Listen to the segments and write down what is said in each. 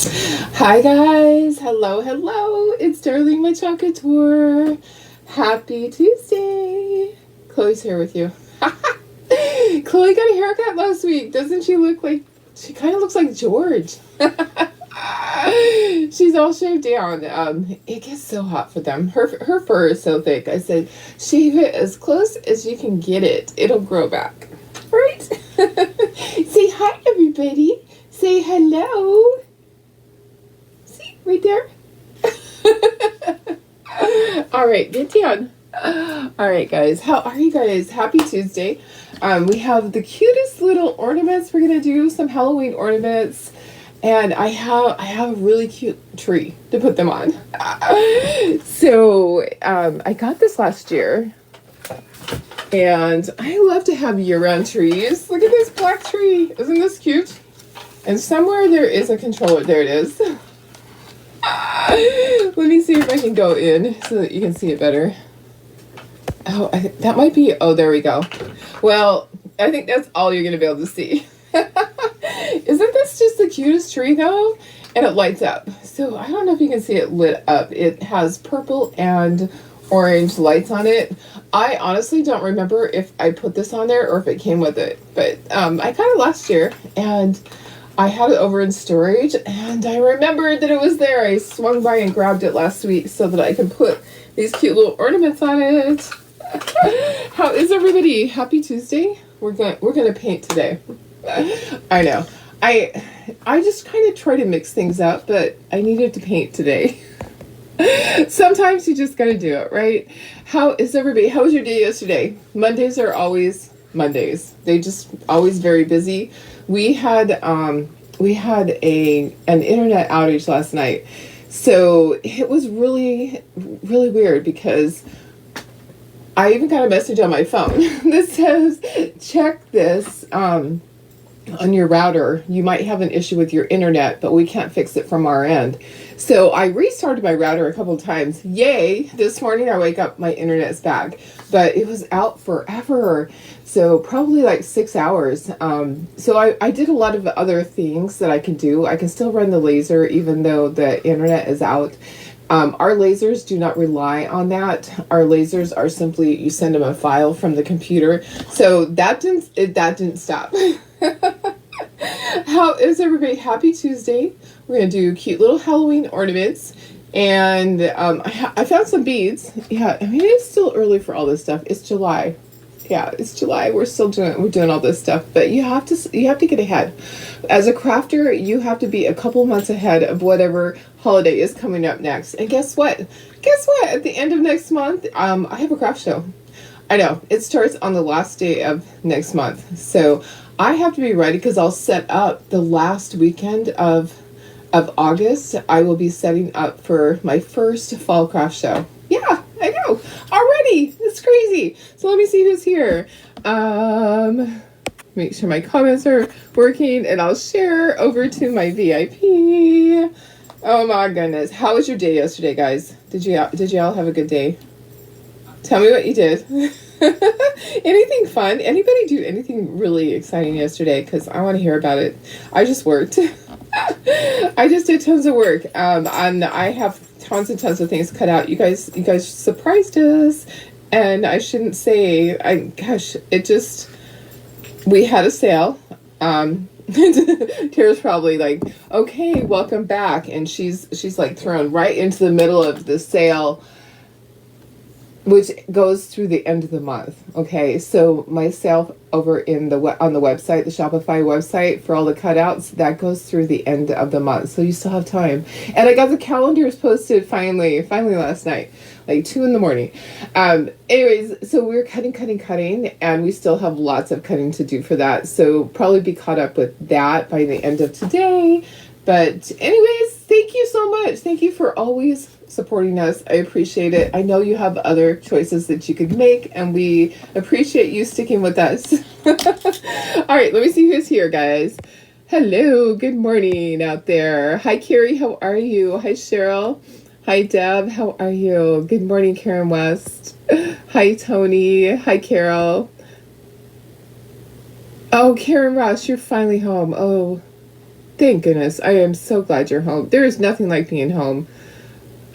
Hi guys, hello. It's Darling my Chocolate. Happy Tuesday. Chloe's here with you. Chloe got a haircut last week. Doesn't she look like, she kind of looks like George. She's all shaved down. It gets so hot for them. Her fur is so thick. I said, shave it as close as you can get it. It'll grow back. Right? Say hi, everybody. Say hello. See, right there. All right, get down. All right, guys. How are you guys? Happy Tuesday. We have the cutest little ornaments. We're gonna do some Halloween ornaments. And I have a really cute tree to put them on. So I got this last year, and I love to have year-round trees. Look at this black tree. Isn't this cute? And somewhere there is a controller. There it is. Let me see if I can go in so that you can see it better. Oh, that might be. Oh, there we go. Well, I think that's all you're going to be able to see. Isn't this just the cutest tree though? And it lights up. So I don't know if you can see it lit up. It has purple and orange lights on it. I honestly don't remember if I put this on there or if it came with it. But I got it last year and I had it over in storage and I remembered that it was there. I swung by and grabbed it last week so that I could put these cute little ornaments on it. How is everybody? Happy Tuesday. We're gonna paint today. I know. I just kind of try to mix things up, but I needed to paint today. Sometimes you just gotta do it, right? How is everybody? How was your day yesterday? Mondays are always Mondays. They just always very busy. We had an internet outage last night, so it was really weird because I even got a message on my phone that says, check this on your router. You might have an issue with your internet, but we can't fix it from our end. So I restarted my router a couple of times. Yay! This morning I wake up, my internet's back. But it was out forever. So probably like 6 hours. So I did a lot of other things that I can do. I can still run the laser even though the internet is out. Our lasers do not rely on that. Our lasers are simply, you send them a file from the computer. So that didn't stop. How is everybody? Happy Tuesday. We're going to do cute little Halloween ornaments. And I found some beads. Yeah, I mean, it's still early for all this stuff. It's July. Yeah, it's July. We're doing all this stuff, but you have to get ahead. As a crafter, you have to be a couple months ahead of whatever holiday is coming up next. And guess what? At the end of next month, I have a craft show. I know, it starts on the last day of next month. So I have to be ready because I'll set up the last weekend of August. I will be setting up for my first fall craft show. Yeah, I know. Already. It's crazy. So let me see who's here. Make sure my comments are working and I'll share over to my VIP. Oh my goodness. How was your day yesterday, guys? Did you all have a good day? Tell me what you did. Anything fun? Anybody do anything really exciting yesterday? Because I want to hear about it. I just worked. I just did tons of work. And I have tons and tons of things cut out. You guys surprised us. And I shouldn't say, we had a sale. Tara's probably like, okay, welcome back. And she's like thrown right into the middle of the sale, which goes through the end of the month. Okay, so my sale over on the website, the Shopify website, for all the cutouts, that goes through the end of the month. So you still have time. And I got the calendars posted finally last night, like 2 a.m. Anyways, so we're cutting, and we still have lots of cutting to do for that. So probably be caught up with that by the end of today. But anyways, thank you so much. Thank you for always supporting us. I appreciate it. I know you have other choices that you could make, and we appreciate you sticking with us. All right, let me see who's here, guys. Hello, good morning out there. Hi, Carrie, how are you? Hi, Cheryl. Hi, Deb, how are you? Good morning, Karen West. Hi, Tony. Hi, Carol. Oh, Karen Ross, you're finally home. Oh, Thank goodness. I am so glad you're home. There is nothing like being home.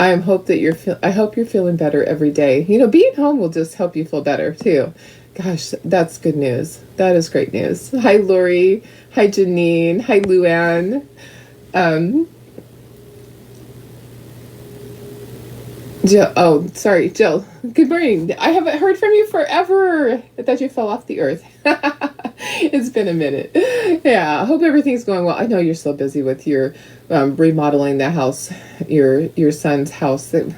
I hope you're feeling better every day. You know, being home will just help you feel better too. Gosh, that's good news. That is great news. Hi, Lori. Hi, Janine. Hi, Luann. Um, Jill. Oh, sorry, Jill. Good morning. I haven't heard from you forever. I thought you fell off the earth. It's been a minute. Yeah, I hope everything's going well. I know you're so busy with your remodeling the house, your son's house that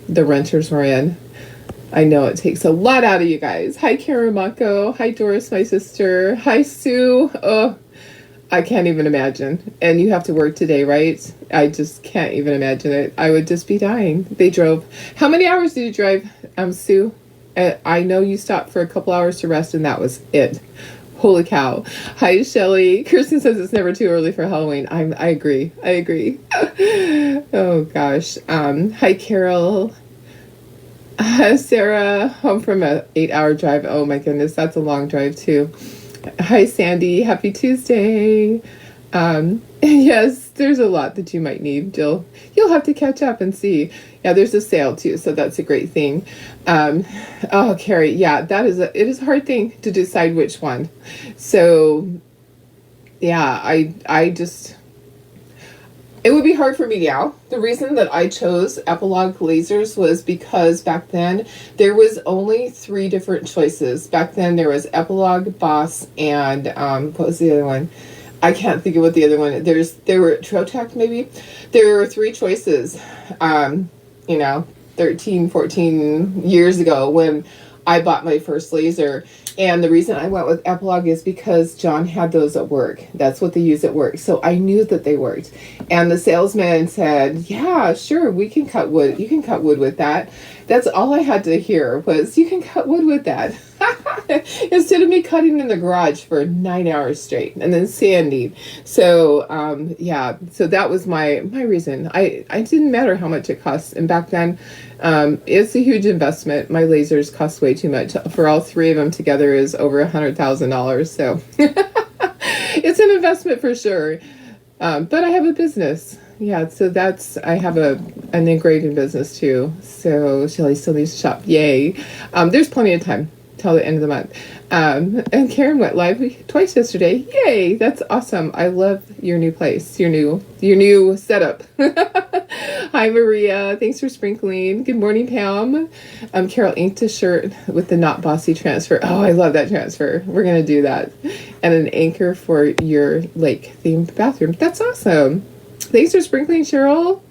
the renters were in. I know it takes a lot out of you guys. Hi, Karen Mako. Hi, Doris, my sister. Hi, Sue. Oh, I can't even imagine. And you have to work today, right? I just can't even imagine it. I would just be dying. They drove. How many hours did you drive, Sue? I know you stopped for a couple hours to rest, and that was it. Holy cow. Hi, Shelly. Kirsten says it's never too early for Halloween. I agree. I agree. Oh, gosh. Hi, Carol. Sarah, home from an 8-hour drive. Oh, my goodness. That's a long drive, too. Hi, Sandy. Happy Tuesday. Yes, there's a lot that you might need, Jill. You'll have to catch up and see. Yeah, there's a sale too, so that's a great thing. Oh, Carrie, yeah, it is a hard thing to decide which one. So, yeah, I just, it would be hard for me now. The reason that I chose Epilogue lasers was because back then there was only 3 different choices. Back then there was Epilogue, Boss, and what was the other one? I can't think of what the other one. There were Trotec maybe. There were 3 choices. 13, 14 years ago when I bought my first laser. And the reason I went with Epilogue is because John had those at work. That's what they use at work. So I knew that they worked. And the salesman said, yeah, sure, we can cut wood. You can cut wood with that. That's all I had to hear was, you can cut wood with that. Instead of me cutting in the garage for 9 hours straight and then sanding. So, so that was my reason. I didn't matter how much it costs. And back then, it's a huge investment. My lasers cost way too much. For all 3 of them together is over $100,000. So it's an investment for sure. But I have a business. Yeah, so I have an engraving business too. So Shelly still needs to shop. Yay. There's plenty of time till the end of the month. And Karen went live twice yesterday. Yay, that's awesome. I love your new place, your new setup. Hi, Maria. Thanks for sprinkling. Good morning, Pam. Carol inked a shirt with the Not Bossy transfer. Oh, I love that transfer. We're going to do that. And an anchor for your lake-themed bathroom. That's awesome. Thanks for sprinkling, Cheryl.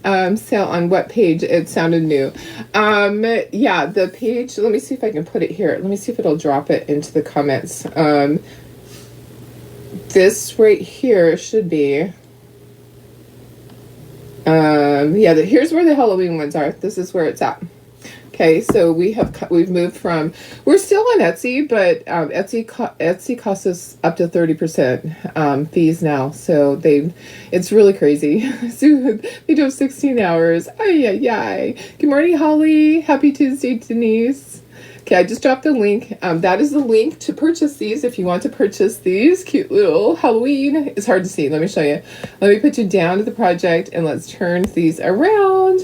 Sale on what page? It sounded new. Yeah, the page, let me see if I can put it here. Let me see if it'll drop it into the comments. This right here should be, here's where the Halloween ones are. This is where it's at. Okay, so we've moved from, we're still on Etsy, but Etsy costs us up to 30% fees now. So it's really crazy. So they do 16 hours. Ay. Good morning, Holly. Happy Tuesday, Denise. Okay, I just dropped the link. That is the link to purchase these if you want to purchase these cute little Halloween. It's hard to see. Let me show you. Let me put you down to the project and let's turn these around.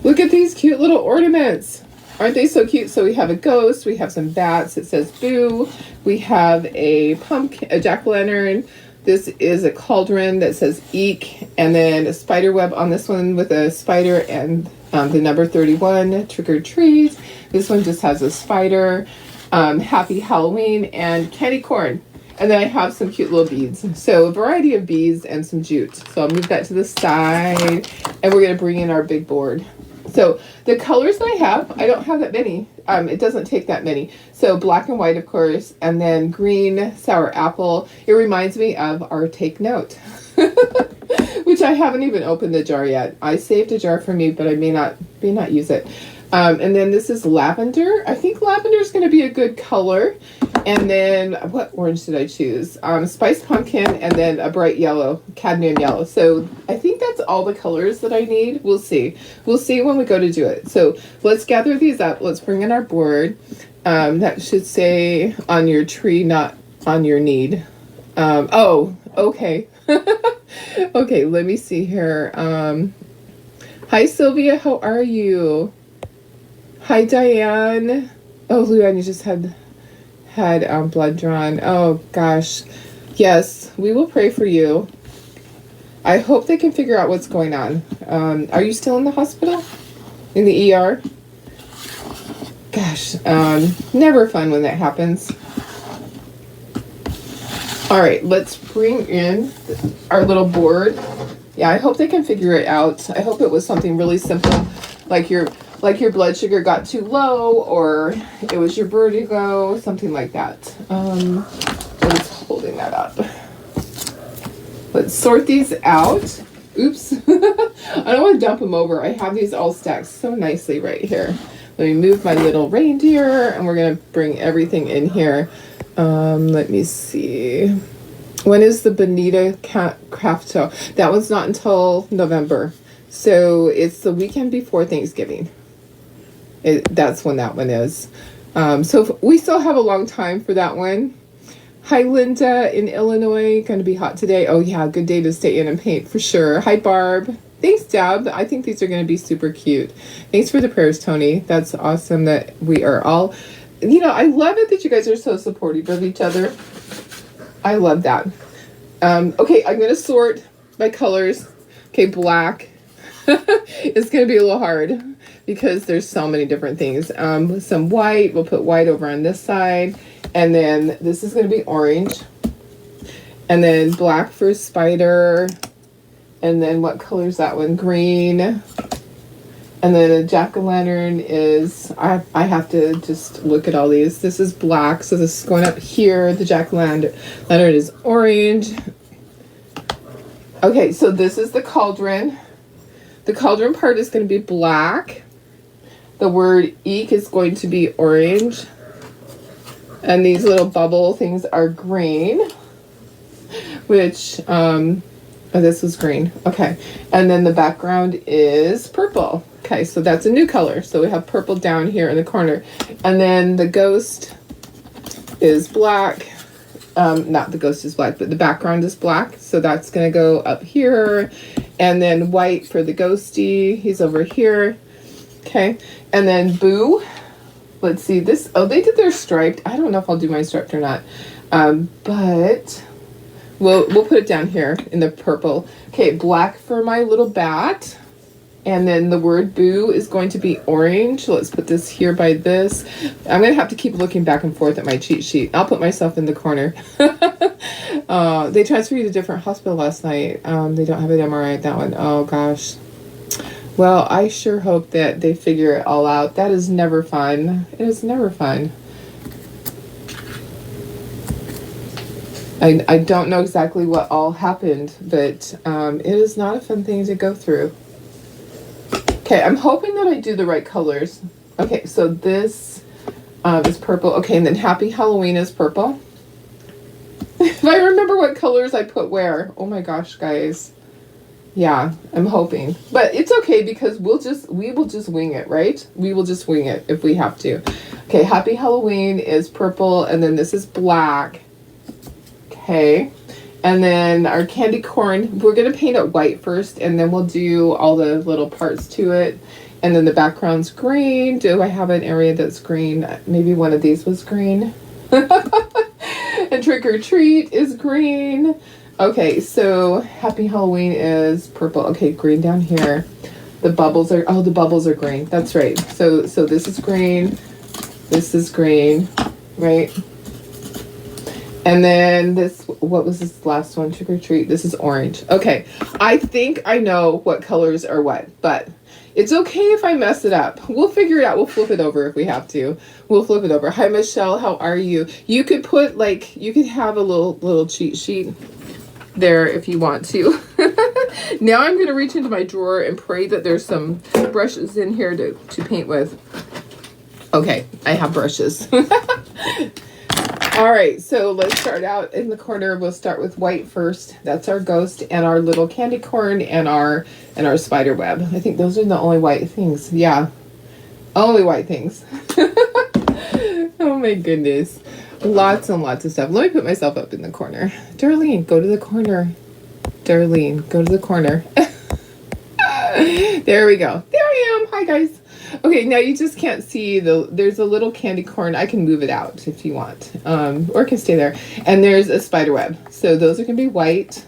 Look at these cute little ornaments. Aren't they so cute? So we have a ghost. We have some bats. It says boo. We have a pumpkin, a jack-o'-lantern. This is a cauldron that says eek. And then a spider web on this one with a spider and the number 31, trick or treat. This one just has a spider. Happy Halloween and candy corn. And then I have some cute little beads. So a variety of beads and some jute. So I'll move that to the side. And we're going to bring in our big board. So the colors that I have, I don't have that many. It doesn't take that many. So black and white, of course, and then green, sour apple. It reminds me of our Take Note, which I haven't even opened the jar yet. I saved a jar for me, but I may not use it. And then this is lavender. I think lavender is going to be a good color. And then what orange did I choose? Spiced pumpkin and then a bright yellow, cadmium yellow. So I think that's all the colors that I need. We'll see. We'll see when we go to do it. So let's gather these up. Let's bring in our board. That should say on your tree, not on your need. Okay. Okay, let me see here. Hi Sylvia, how are you? Hi Diane. Oh, Luann, you just had blood drawn. Oh gosh. Yes, we will pray for you. I hope they can figure out what's going on. Are you still in the hospital? In the ER? Gosh, never fun when that happens. All right, let's bring in our little board. Yeah, I hope they can figure it out. I hope it was something really simple, like your blood sugar got too low, or it was your vertigo, something like that. What is holding that up? Let's sort these out. Oops. I don't want to dump them over. I have these all stacked so nicely right here. Let me move my little reindeer, and we're going to bring everything in here. Let me see. When is the Bonita Craft Show? That one's not until November. So it's the weekend before Thanksgiving. That's when that one is. So we still have a long time for that one. Hi, Linda in Illinois. Going to be hot today. Oh, yeah. Good day to stay in and paint for sure. Hi, Barb. Thanks, Deb. I think these are going to be super cute. Thanks for the prayers, Tony. That's awesome that we are all... You know, I love it that you guys are so supportive of each other. I love that. Okay, I'm going to sort by colors. Okay, black. It's going to be a little hard because there's so many different things. Some white. We'll put white over on this side. And then this is going to be orange. And then black for spider. And then what color is that one? Green. And then a jack-o'-lantern is, I have to just look at all these. This is black, so this is going up here. The jack-o'-lantern is orange. Okay, so this is the cauldron. The cauldron part is going to be black. The word eek is going to be orange. And these little bubble things are green, which, oh, this was green. Okay, and then the background is purple. Okay, so that's a new color. So we have purple down here in the corner. And then the ghost is black. Not the ghost is black, but the background is black. So that's going to go up here. And then white for the ghosty. He's over here. Okay, and then Boo. Let's see this. Oh, they did their striped. I don't know if I'll do my striped or not. But we'll put it down here in the purple. Okay, black for my little bat. And then the word boo is going to be orange. Let's put this here by this. I'm going to have to keep looking back and forth at my cheat sheet. I'll put myself in the corner. They transferred you to a different hospital last night. They don't have an MRI at that one. Oh, gosh. Well, I sure hope that they figure it all out. That is never fun. It is never fun. I don't know exactly what all happened, but it is not a fun thing to go through. Okay, I'm hoping that I do the right colors. Okay, so this is purple. Okay, and then Happy Halloween is purple. If I remember what colors I put where. Oh my gosh, guys. Yeah, I'm hoping. But it's okay because we will just wing it, right? We will just wing it if we have to. Okay, Happy Halloween is purple, and then this is black. Okay. And then our candy corn, we're going to paint it white first, and then we'll do all the little parts to it. And then the background's green. Do I have an area that's green? Maybe one of these was green. And Trick or Treat is green. Okay, so Happy Halloween is purple. Okay, green down here. The bubbles are green. That's right. So this is green. This is green, right? And then this, what was this last one? Trick or Treat. This is orange. Okay. I think I know what colors are what, but it's okay if I mess it up. We'll figure it out. We'll flip it over if we have to. We'll flip it over. Hi, Michelle. How are you? You could put you could have a little cheat sheet there if you want to. Now I'm going to reach into my drawer and pray that there's some brushes in here to paint with. Okay. I have brushes. All right, so let's start out in the corner. We'll start with white first. That's our ghost and our little candy corn and our spider web. I think those are the only white things. Yeah, only white things. Oh my goodness. Lots and lots of stuff. Let me put myself up in the corner. Darlene, go to the corner. Darlene, go to the corner. There we go. There I am. Hi, guys. Okay, now you just can't see there's a little candy corn. I can move it out if you want, or it can stay there. And there's a spider web. So those are going to be white.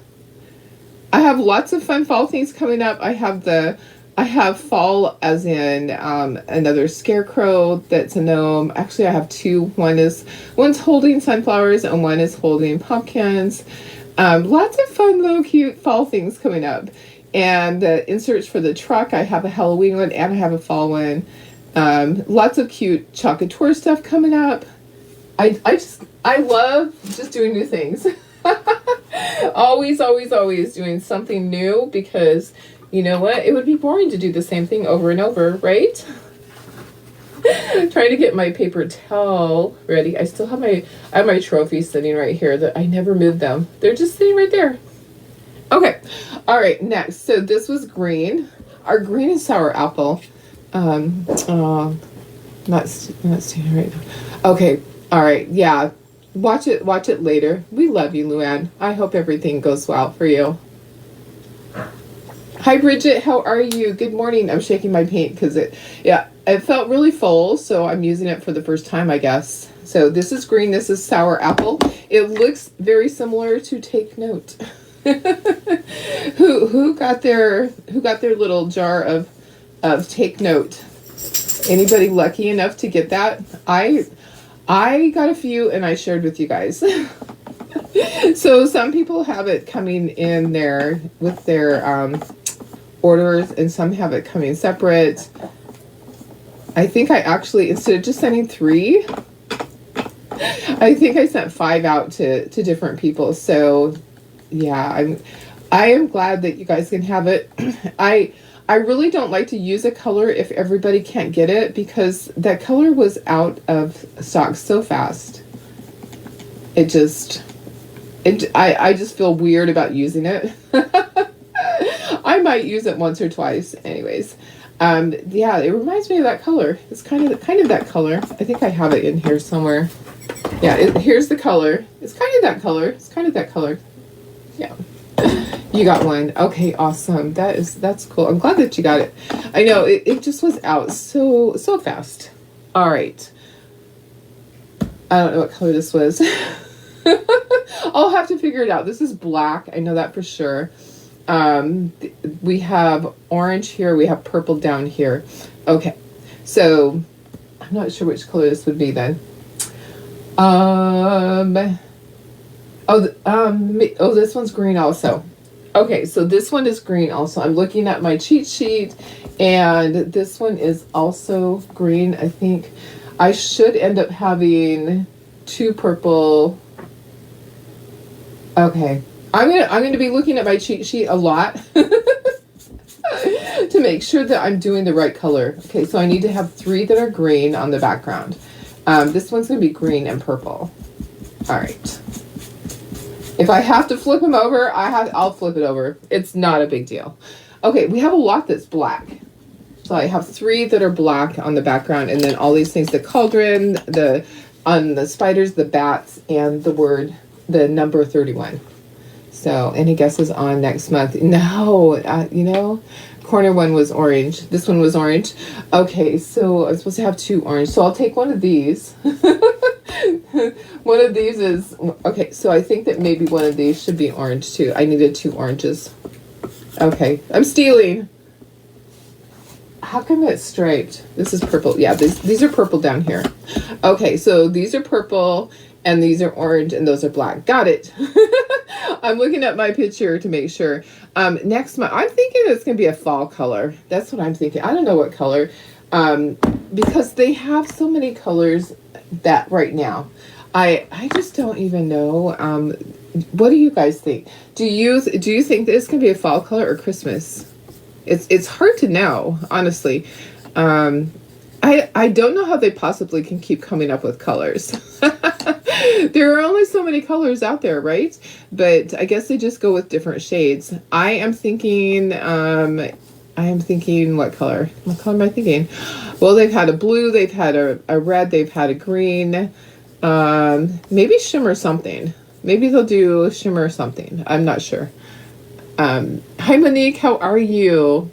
I have lots of fun fall things coming up. I have fall as in another scarecrow that's a gnome. Actually, I have two. One's holding sunflowers and one is holding pumpkins. Lots of fun little cute fall things coming up. And the inserts for the truck, I have a Halloween one and I have a fall one. Lots of cute chocolate tour stuff coming up. I love just doing new things. Always, always, always doing something new, because you know what? It would be boring to do the same thing over and over, right? Trying to get my paper towel ready. I still have my trophies sitting right here that I never moved them. They're just sitting right there. Okay. All right. Next. So this was green. Our green and sour apple. Not seeing right now. Okay. All right. Yeah. Watch it later. We love you, Luann. I hope everything goes well for you. Hi, Bridget. How are you? Good morning. I'm shaking my paint because it felt really full, so I'm using it for the first time, I guess. So this is green. This is sour apple. It looks very similar to Take Note. Who got their little jar of Take Note? Anybody lucky enough to get that? I got a few and I shared with you guys. So some people have it coming in there with their orders, and some have it coming separate. I think I actually, instead of just sending 3, I think I sent 5 out to different people. So yeah, I am glad that you guys can have it. I really don't like to use a color if everybody can't get it, because that color was out of stock so fast. I just feel weird about using it. I might use it once or twice anyways. Yeah, it reminds me of that color. It's kind of that color. I think I have it in here somewhere. Yeah, here's the color. It's kind of that color. It's kind of that color. Yeah. You got one. Okay, awesome. That's cool. I'm glad that you got it. I know it just was out so fast. All right. I don't know what color this was. I'll have to figure it out. This is black. I know that for sure. We have orange here. We have purple down here. Okay. So I'm not sure which color this would be then. This one's green also. Okay, so this one is green also. I'm looking at my cheat sheet, and this one is also green. I think I should end up having 2 purple. Okay, I'm gonna be looking at my cheat sheet a lot to make sure that I'm doing the right color. Okay, so I need to have 3 that are green on the background. This one's gonna be green and purple. All right. If I have to flip them over, I'll flip it over. It's not a big deal. Okay, we have a lot that's black. So I have 3 that are black on the background, and then all these things: the cauldron, on the spiders, the bats, and the number 31. So any guesses on next month? No, corner one was orange. This one was orange. Okay, so I'm supposed to have 2 orange. So I'll take one of these. One of these is, okay, so I think that maybe one of these should be orange too. I needed 2 oranges. Okay, I'm stealing. How come it's striped? This is purple. Yeah, these are purple down here. Okay, so these are purple and these are orange and those are black. Got it. I'm looking at my picture to make sure. Next month, I'm thinking it's going to be a fall color. That's what I'm thinking. I don't know what color, because they have so many colors that right now. I just don't even know. What do you guys think? Do you think this can be a fall color or Christmas? It's hard to know, honestly. I don't know how they possibly can keep coming up with colors. There are only so many colors out there, right? But I guess they just go with different shades. I am thinking, what color? What color am I thinking? Well, they've had a blue, they've had a red, they've had a green. Maybe shimmer something. Maybe they'll do shimmer something. I'm not sure. Hi Monique, how are you?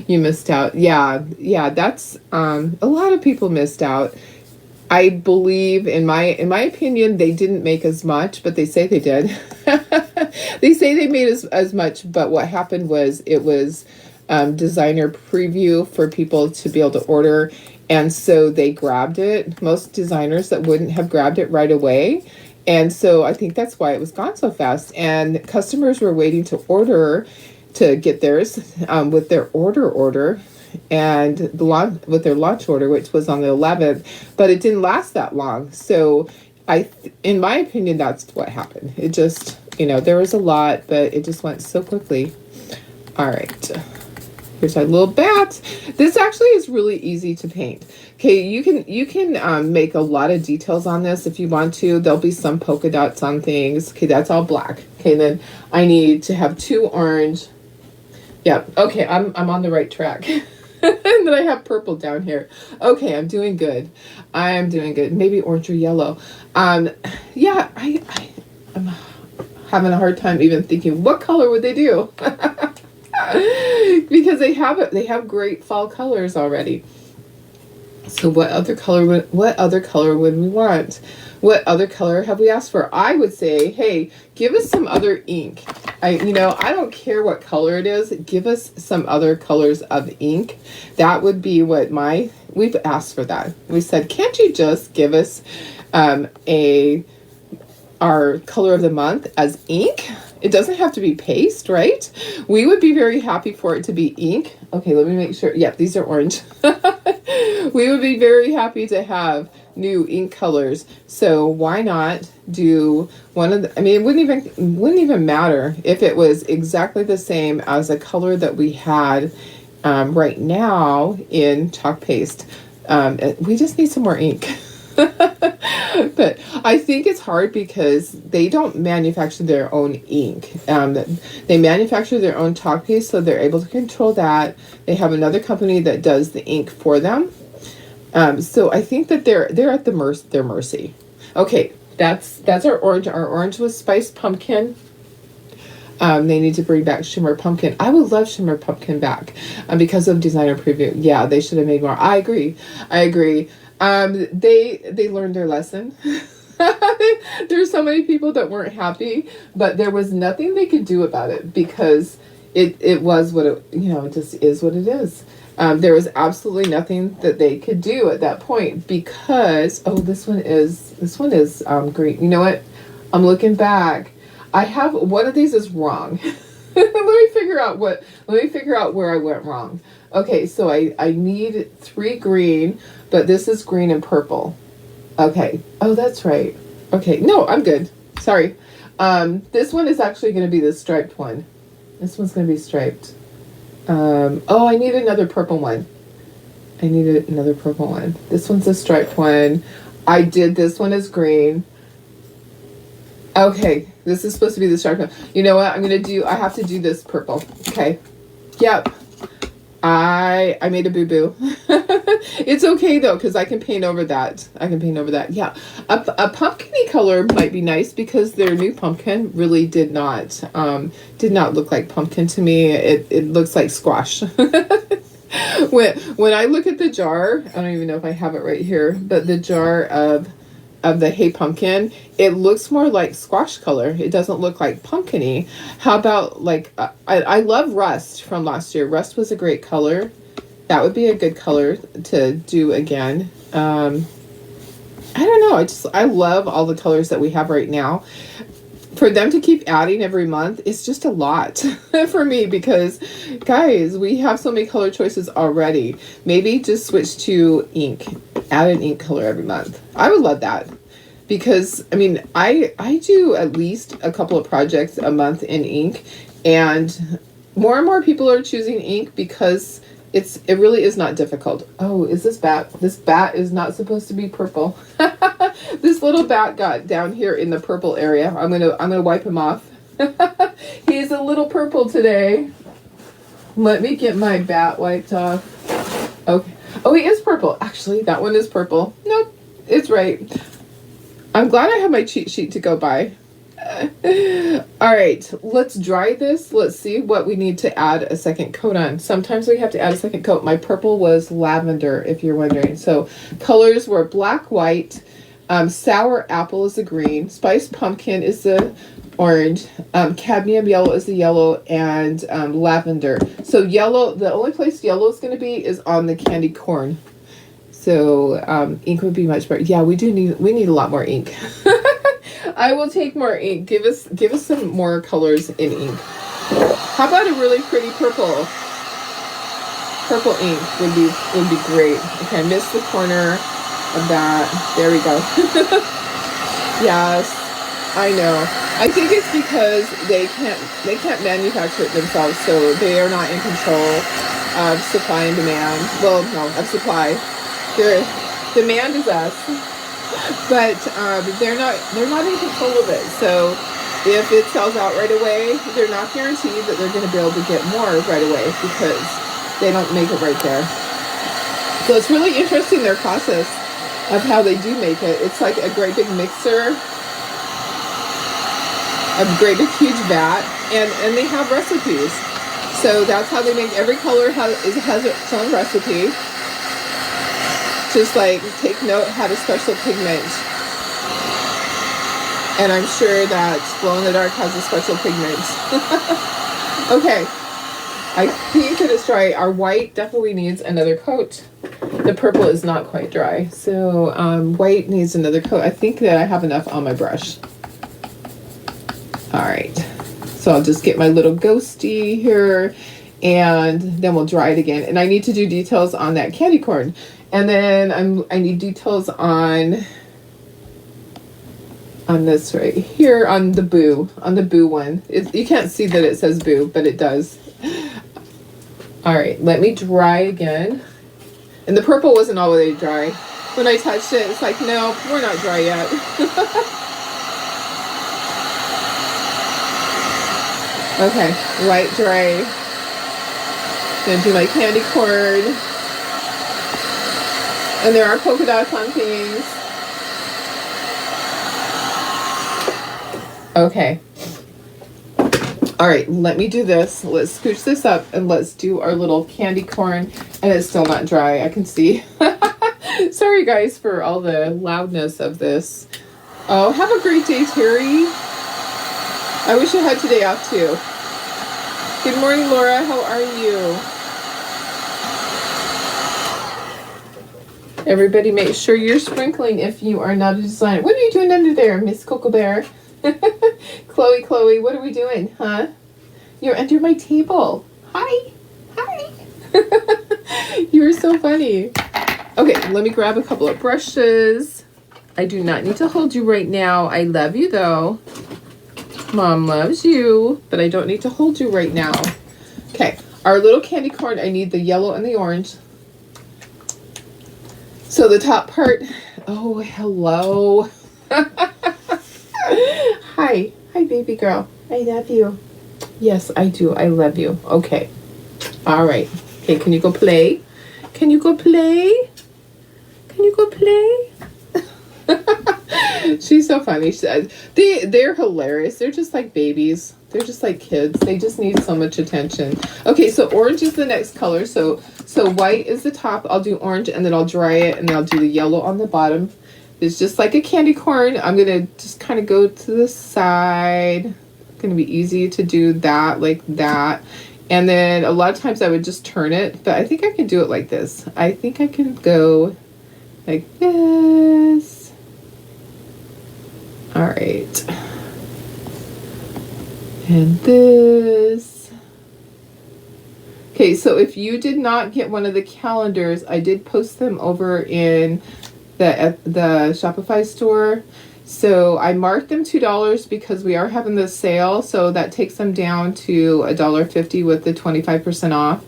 You missed out. Yeah, that's a lot of people missed out. I believe in my opinion they didn't make as much, but they say they did. They say they made as much, but what happened was it was designer preview for people to be able to order, and so they grabbed it. Most designers that wouldn't have grabbed it right away. And so I think that's why it was gone so fast. And customers were waiting to order to get theirs with their order and with their launch order, which was on the 11th, but it didn't last that long. So in my opinion, that's what happened. It just, there was a lot, but it just went so quickly. All right. Here's our little bat. This actually is really easy to paint. Okay, you can make a lot of details on this if you want to. There'll be some polka dots on things. Okay, that's all black. Okay, then I need to have 2 orange. Yep. Okay, I'm on the right track. And then I have purple down here. Okay, I'm doing good. I'm doing good. Maybe orange or yellow. Yeah, I'm having a hard time even thinking what color would they do. Because they have great fall colors already. So what other color would we want? What other color have we asked for? I would say, hey, give us some other ink. I don't care what color it is. Give us some other colors of ink. That would be what we've asked for that. We said, can't you just give us our color of the month as ink? It doesn't have to be paste, right? We would be very happy for it to be ink. Okay, let me make sure. Yep, these are orange. We would be very happy to have new ink colors. So why not do one of the, it wouldn't even matter if it was exactly the same as a color that we had right now in chalk paste. We just need some more ink. But I think it's hard because they don't manufacture their own ink. They manufacture their own chalk paste, so they're able to control that. They have another company that does the ink for them. So I think that they're at their mercy. Okay, that's our orange. Our orange was spiced pumpkin. They need to bring back shimmer pumpkin. I would love shimmer pumpkin back because of designer preview. Yeah, they should have made more. I agree. They learned their lesson. There's so many people that weren't happy, but there was nothing they could do about it because it was what it just is what it is. There was absolutely nothing that they could do at that point because this one is green. You know what? I'm looking back. I have one of these is wrong. Let me figure out where I went wrong. Okay, so I need 3 green, but this is green and purple. Okay. Oh, that's right. Okay. No, I'm good. Sorry. This one is actually going to be the striped one. This one's going to be striped. I need another purple one. This one's a striped one. I did this one as green. Okay. This is supposed to be the striped one. You know what? I have to do this purple. Okay. Yep. I made a boo-boo. It's okay though, because I can paint over that. Yeah. A pumpkin-y color might be nice because their new pumpkin really did not look like pumpkin to me. It looks like squash. When I look at the jar, I don't even know if I have it right here, but the jar of the Hey Pumpkin, it looks more like squash color. It doesn't look like pumpkin-y. How about I love Rust from last year. Rust was a great color. That would be a good color to do again. I don't know. I love all the colors that we have right now. For them to keep adding every month, it's just a lot for me because, guys, we have so many color choices already. Maybe just switch to ink. Add an ink color every month. I would love that because, I do at least a couple of projects a month in ink, and more people are choosing ink because it really is not difficult. Oh, is this bat? This bat is not supposed to be purple. This little bat got down here in the purple area. I'm gonna wipe him off. He's a little purple today. Let me get my bat wiped off. Okay. Oh, he is purple. Actually, that one is purple. Nope, it's right. I'm glad I have my cheat sheet to go by. All right, let's dry this. Let's see what we need to add a second coat on. Sometimes we have to add a second coat. My purple was lavender, if you're wondering. So colors were black, white, sour apple is the green, spiced pumpkin is the orange, cadmium yellow is the yellow, and lavender. So yellow, the only place yellow is going to be is on the candy corn. So ink would be much better. Yeah, we need a lot more ink. I will take more ink. Give us some more colors in ink. How about a really pretty purple? Purple ink would be great. Okay, I missed the corner of that. There we go. Yes, I know. I think it's because they can't manufacture it themselves, so they are not in control of supply and demand. Well, no, of supply. Their demand is us. But they're not in control of it. So if it sells out right away, they're not guaranteed that they're going to be able to get more right away because they don't make it right there. So it's really interesting, their process of how they do make it. It's like a great big mixer, a great big huge vat, and they have recipes. So that's how they make every color has its own recipe. Just like take note, had a special pigment, and I'm sure that glow in the dark has a special pigment. Okay, I think that it's dry. Our white definitely needs another coat. The purple is not quite dry, so white needs another coat. I think that I have enough on my brush. All right, so I'll just get my little ghosty here, and then we'll dry it again. And I need to do details on that candy corn. And then I need details on this right here, on the boo one. You can't see that it says boo, but it does. All right, let me dry again. And the purple wasn't all the way dry. When I touched it, it's like, no, we're not dry yet. Okay, white dry. Gonna do my candy corn. And there are polka dots on things. Okay. All right, let me do this. Let's scooch this up and let's do our little candy corn. And it's still not dry, I can see. Sorry guys for all the loudness of this. Oh, have a great day, Terry. I wish you had today off too. Good morning, Laura. How are you? Everybody make sure you're sprinkling if you are not a designer. What are you doing under there, Miss Cocoa Bear? Chloe, what are we doing, huh? You're under my table. Hi. You're so funny. Okay, let me grab a couple of brushes. I do not need to hold you right now. I love you though. Mom loves you, but I don't need to hold you right now. Okay, our little candy corn, I need the yellow and the orange. So the top part, oh, hello. Hi, baby girl. I love you. Yes, I do. I love you. Okay. All right. Okay, can you go play? Can you go play? Can you go play? She's so funny. They're hilarious. They're just like babies. They're just like kids. They just need so much attention. Okay, so orange is the next color. So white is the top. I'll do orange and then I'll dry it and then I'll do the yellow on the bottom. It's just like a candy corn. I'm going to just kind of go to the side. It's going to be easy to do that like that. And then a lot of times I would just turn it, but I think I can do it like this. I think I can go like this. All right. And this. Okay, so if you did not get one of the calendars, I did post them over in the Shopify store. So I marked them $2 because we are having this sale, so that takes them down to $1.50 with the 25% off.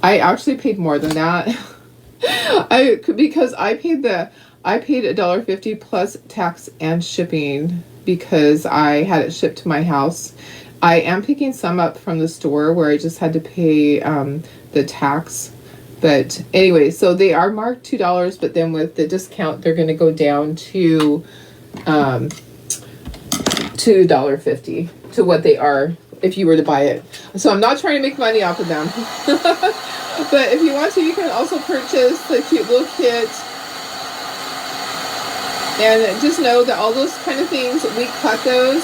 I actually paid more than that. Because I paid $1.50 plus tax and shipping because I had it shipped to my house. I am picking some up from the store where I just had to pay the tax. But anyway, so they are marked $2, but then with the discount, they're going to go down to to $1.50 to what they are if you were to buy it. So I'm not trying to make money off of them. But if you want to, you can also purchase the cute little kit. And just know that all those kind of things, we cut those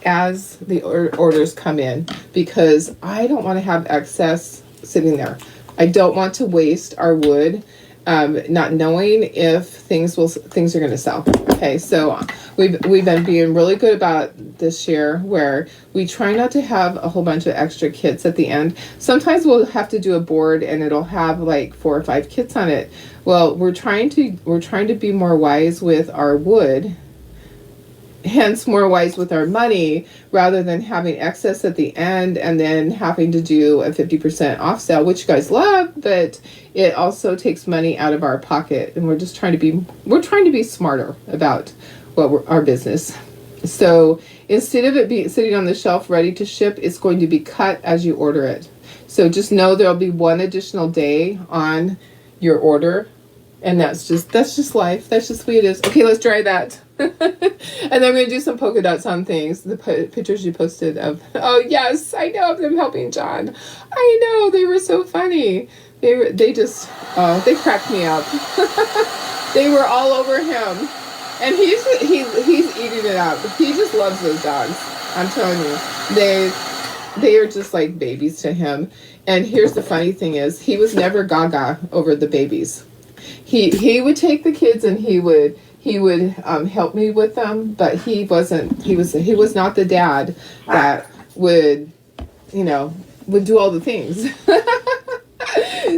as the orders come in, because I don't want to have excess sitting there. I don't want to waste our wood, not knowing if things are going to sell. Okay, so we've been being really good about this year, where we try not to have a whole bunch of extra kits at the end. Sometimes we'll have to do a board and it'll have like 4 or 5 kits on it. Well, we're trying to be more wise with our wood, hence more wise with our money, rather than having excess at the end and then having to do a 50% off sale, which you guys love, but it also takes money out of our pocket. And we're trying to be smarter about our business. So instead of it being sitting on the shelf ready to ship, it's going to be cut as you order it. So just know there'll be 1 additional day on your order. And that's just life. That's just the way it is. Okay, let's try that. And then I'm going to do some polka dots on things. The pictures you posted of, oh yes, I know of them helping John. I know, they were so funny. They cracked me up. They were all over him. And he's eating it up. He just loves those dogs. I'm telling you. They are just like babies to him. And here's the funny thing is, he was never gaga over the babies. He would take the kids and he would help me with them, but he was not the dad that would do all the things.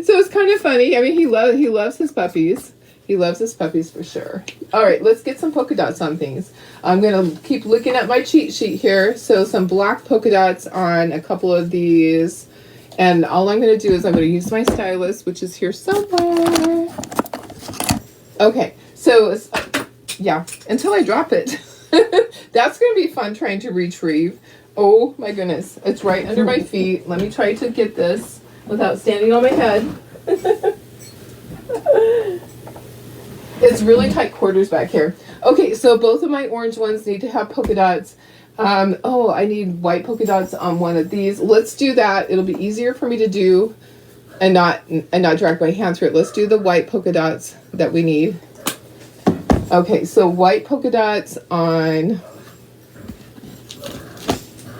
So it's kind of funny. I mean, he loves his puppies. He loves his puppies for sure. All right, let's get some polka dots on things. I'm going to keep looking at my cheat sheet here. So some black polka dots on a couple of these. And all I'm going to do is I'm going to use my stylus, which is here somewhere. Okay, so yeah, until I drop it. That's going to be fun trying to retrieve. Oh my goodness, it's right under my feet. Let me try to get this without standing on my head. It's really tight quarters back here. Okay, so both of my orange ones need to have polka dots. I need white polka dots on one of these. Let's do that. It'll be easier for me to do and not drag my hand through it. Let's do the white polka dots that we need. Okay, so white polka dots on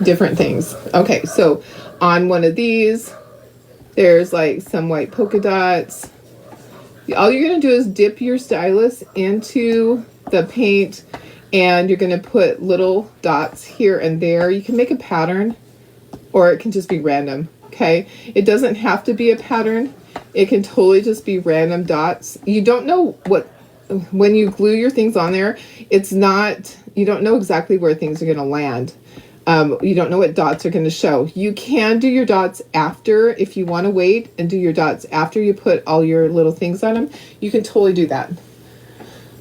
different things. Okay, so on one of these, there's like some white polka dots. All you're going to do is dip your stylus into the paint, and you're going to put little dots here and there. You can make a pattern, or it can just be random, okay? It doesn't have to be a pattern. It can totally just be random dots. You don't know when you glue your things on there, you don't know exactly where things are going to land. You don't know what dots are going to show. You can do your dots after, if you want to wait and do your dots after you put all your little things on them. You can totally do that.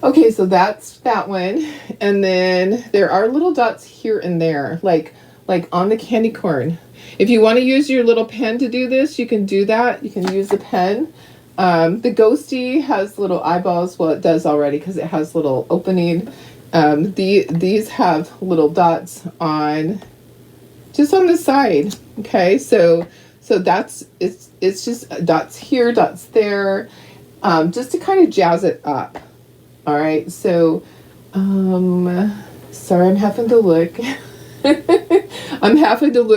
Okay, so that's that one. And then there are little dots here and there, like on the candy corn. If you want to use your little pen to do this, you can do that. You can use the pen. The ghosty has little eyeballs. Well, it does already because it has little opening. These have little dots just on the side. Okay, so it's just dots here, dots there, just to kind of jazz it up. All right, so sorry, I'm having to look.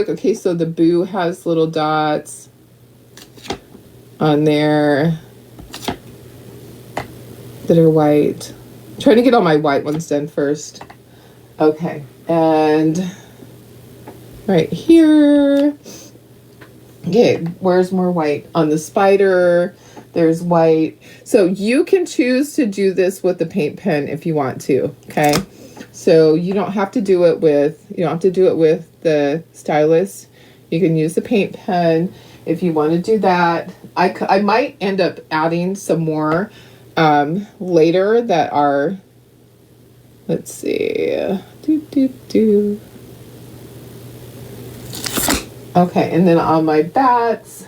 Okay, so the boo has little dots on there that are white. I'm trying to get all my white ones done first. Okay, and right here. Okay, where's more white? On the spider, there's white. So you can choose to do this with the paint pen if you want to, okay? So you don't have to do it with the stylus. You can use the paint pen if you want to do that. I might end up adding some more later that are, let's see, okay, and then on my bats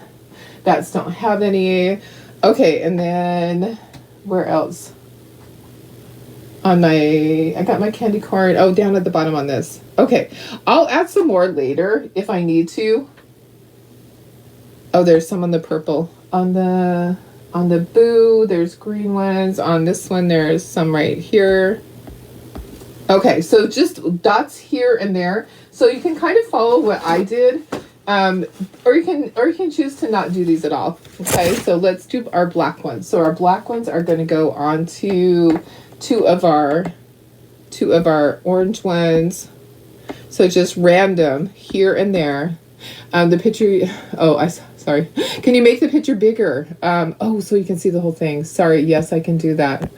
don't have any. Okay, and then where else? on my, I got my candy card. Oh, down at the bottom on this. Okay, I'll add some more later if I need to. Oh, there's some on the purple. On the boo, there's green ones. On this one, there's some right here. Okay, so just dots here and there. So you can kind of follow what I did. Or you can choose to not do these at all. Okay, so let's do our black ones. So our black ones are going to go on to two of our orange ones. So just random here and there. The picture, sorry. Can you make the picture bigger? Oh, so you can see the whole thing. Sorry, yes, I can do that.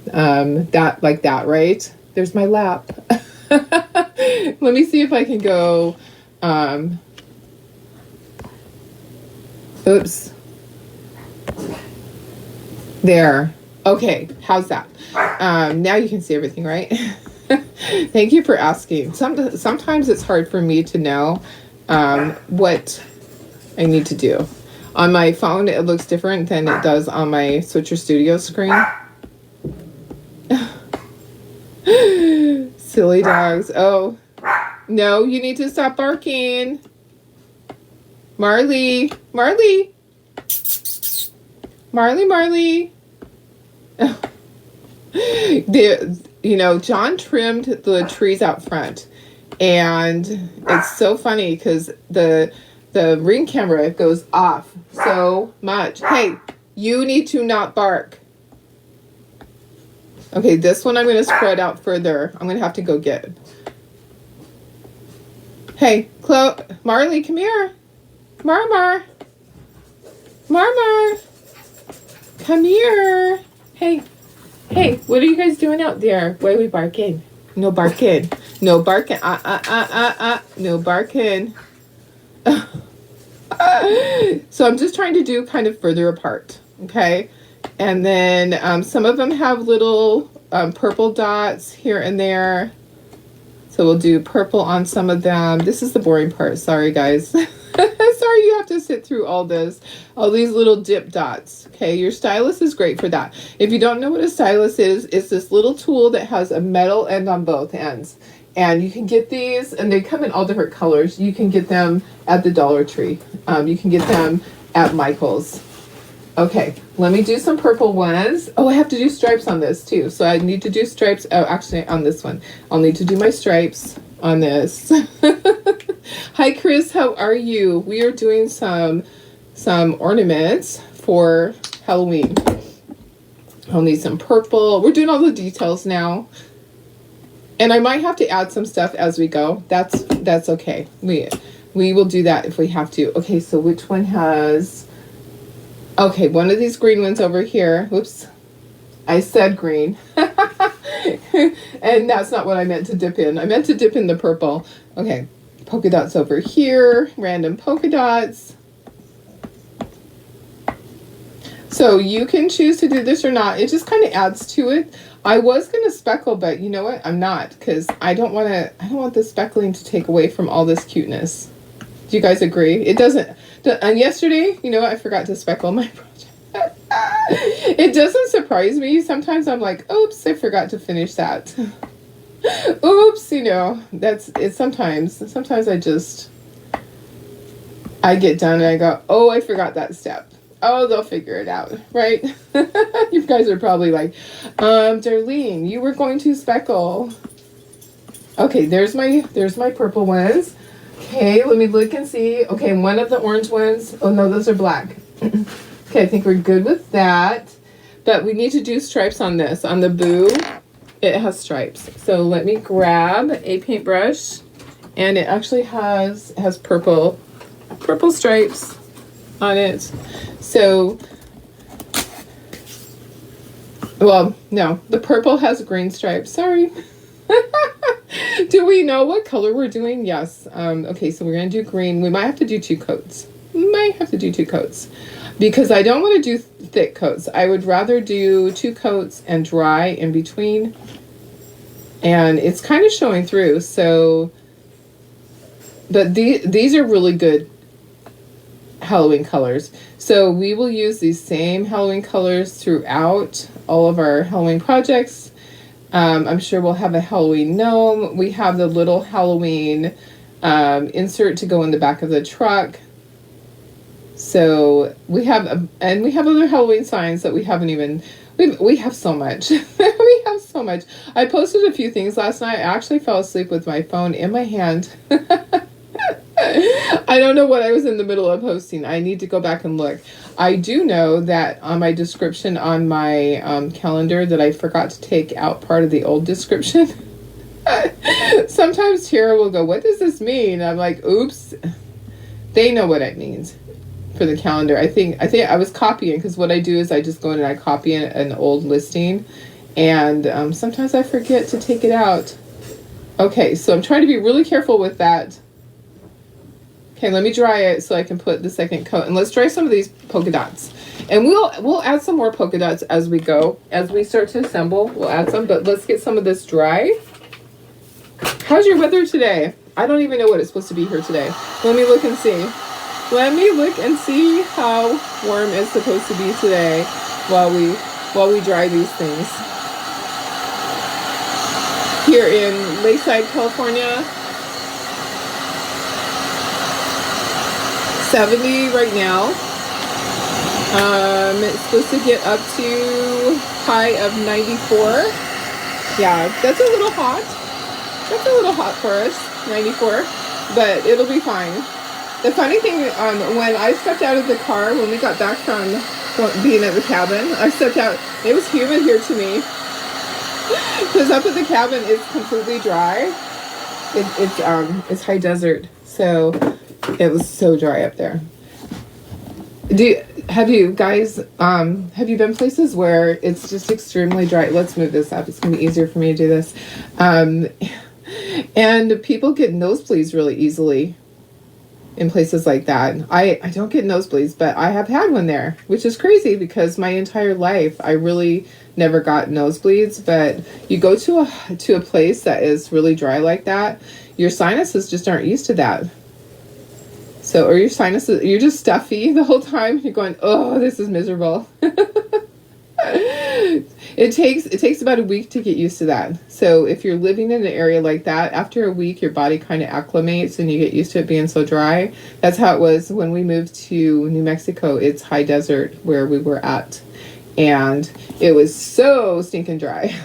That like that, right? There's my lap. Let me see if I can go, oops. There. Okay, how's that? Now you can see everything, right? Thank you for asking. Sometimes it's hard for me to know what I need to do. On my phone, it looks different than it does on my Switcher Studio screen. Silly dogs. Oh, no, you need to stop barking. Marley. Marley. Marley, Marley. John trimmed the trees out front, and it's so funny because the Ring camera goes off so much. Hey, you need to not bark. Okay, this one I'm going to spread out further. I'm going to have to go get. Hey, Marley, come here. Marmar. Marmar. Come here. Hey, what are you guys doing out there? Why are we barking? No barking. No barking. No barking. So I'm just trying to do kind of further apart. Okay. And then some of them have little purple dots here and there. So we'll do purple on some of them. This is the boring part. Sorry, guys. Sorry you have to sit through all these little dip dots. Okay, your stylus is great for that. If you don't know what a stylus is, it's this little tool that has a metal end on both ends. And you can get these, and they come in all different colors. You can get them at the Dollar Tree. You can get them at Michael's. Okay, let me do some purple ones. Oh, I have to do stripes on this too. So I need to do stripes. Oh, actually on this one. I'll need to do my stripes on this. Hi, Chris. How are you? We are doing some ornaments for Halloween. I'll need some purple. We're doing all the details now. And I might have to add some stuff as we go. That's okay. We will do that if we have to. Okay, so which one has... Okay, one of these green ones over here. Whoops. I said green. And that's not what I meant to dip in. I meant to dip in the purple. Okay, polka dots over here. Random polka dots. So you can choose to do this or not. It just kind of adds to it. I was going to speckle, but you know what? I'm not, because I don't want the speckling to take away from all this cuteness. Do you guys agree? It doesn't. And yesterday, you know what? I forgot to speckle my project. It doesn't surprise me. Sometimes I'm like, oops, I forgot to finish that. Oops, that's it. Sometimes I get done and I go, oh, I forgot that step. Oh, they'll figure it out, right? You guys are probably like, Darlene, you were going to speckle. Okay, there's my purple ones. Okay, let me look and see. Okay, one of the orange ones. Oh no, those are black. Okay, I think we're good with that. But we need to do stripes on this. On the boo, it has stripes. So let me grab a paintbrush, and it actually has purple stripes on it. So, well, no, the purple has green stripes. Sorry. Do we know what color we're doing? Yes. Okay, so we're going to do green. We might have to do 2 coats. Because I don't want to do thick coats. I would rather do 2 coats and dry in between. And it's kind of showing through. So, but these are really good Halloween colors. So we will use these same Halloween colors throughout all of our Halloween projects. I'm sure we'll have a Halloween gnome. We have the little Halloween insert to go in the back of the truck. So we have, and we have other Halloween signs that we haven't even, we have so much. We have so much. I posted a few things last night. I actually fell asleep with my phone in my hand. I don't know what I was in the middle of posting. I need to go back and look. I do know that on my description on my calendar that I forgot to take out part of the old description. Sometimes Tara will go, "What does this mean?" I'm like, "Oops." They know what it means for the calendar. I think I was copying, because what I do is I just go in and I copy an old listing, and sometimes I forget to take it out. Okay, so I'm trying to be really careful with that. Okay, let me dry it so I can put the second coat. And let's dry some of these polka dots. And we'll add some more polka dots as we go. As we start to assemble, we'll add some. But let's get some of this dry. How's your weather today? I don't even know what it's supposed to be here today. Let me look and see. Let me look and see how warm it's supposed to be today while we dry these things. Here in Lakeside, California, 70 right now. It's supposed to get up to high of 94. Yeah, that's a little hot. That's a little hot for us, 94, but it'll be fine. The funny thing, when I stepped out of the car, when we got back from being at the cabin, I stepped out, it was humid here to me. Because up at the cabin, it's completely dry. It's high desert, so it was so dry up there. Have you guys, have you been places where it's just extremely dry? Let's move this up. It's going to be easier for me to do this. And people get nosebleeds really easily in places like that. I don't get nosebleeds, but I have had one there, which is crazy because my entire life I really never got nosebleeds. But you go to a place that is really dry like that, your sinuses just aren't used to that. So, or your sinuses, you're just stuffy the whole time. You're going, "Oh, this is miserable." It takes about a week to get used to that. So if you're living in an area like that, after a week, your body kind of acclimates and you get used to it being so dry. That's how it was when we moved to New Mexico. It's high desert where we were at, and it was so stinking dry.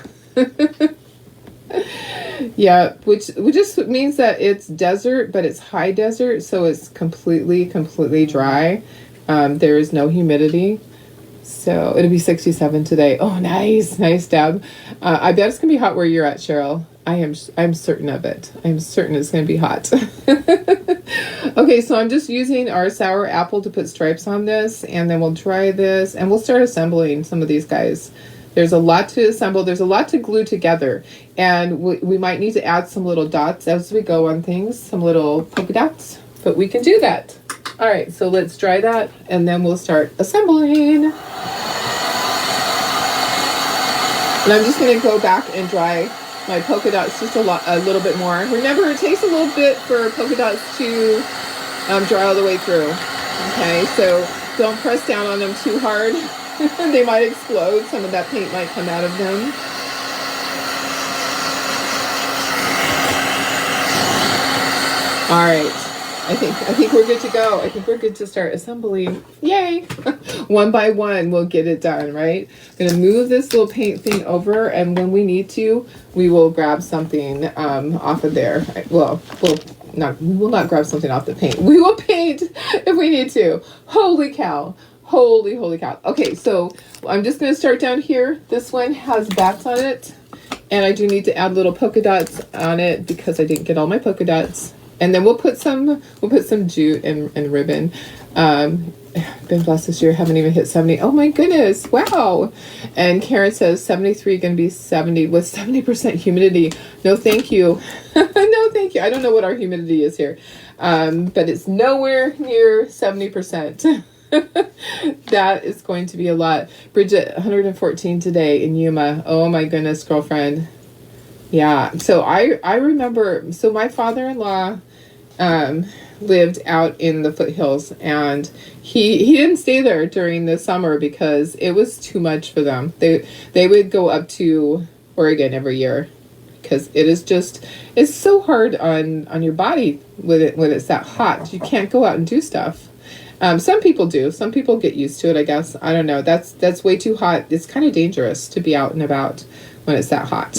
Yeah, which just means that it's desert, but it's high desert, so it's completely dry. There is no humidity. So it'll be 67 today. Oh, nice, Deb. I bet it's gonna be hot where you're at, Cheryl. I'm certain of it. I'm certain it's gonna be hot. Okay, so I'm just using our sour apple to put stripes on this, and then we'll dry this, and we'll start assembling some of these guys. There's a lot to assemble. There's a lot to glue together, and we might need to add some little dots as we go on things, some little polka dots, but we can do that. All right, so let's dry that, and then we'll start assembling. And I'm just going to go back and dry my polka dots just a little bit more. Remember, it takes a little bit for polka dots to dry all the way through. Okay, so don't press down on them too hard. They might explode. Some of that paint might come out of them. All right. I think we're good to go. I think we're good to start assembling. Yay! One by one, we'll get it done, right? I'm gonna move this little paint thing over, and when we need to, we will grab something off of there. Well, we will not grab something off the paint. We will paint if we need to. Holy cow! Holy cow! Okay, so I'm just gonna start down here. This one has bats on it, and I do need to add little polka dots on it because I didn't get all my polka dots. And then we'll put some jute and ribbon. Been blessed this year, haven't even hit 70. Oh my goodness, wow. And Karen says 73 going to be 70 with 70% humidity. No thank you. No thank you. I don't know what our humidity is here. But it's nowhere near 70%. That is going to be a lot. Bridget, 114 today in Yuma. Oh my goodness, girlfriend. Yeah, so I remember, so my father-in-law lived out in the foothills, and he didn't stay there during the summer because it was too much for them. They would go up to Oregon every year, because it is just, it's so hard on your body when it's that hot. You can't go out and do stuff. Some people do. Some people get used to it, I guess. I don't know. That's way too hot. It's kind of dangerous to be out and about when it's that hot.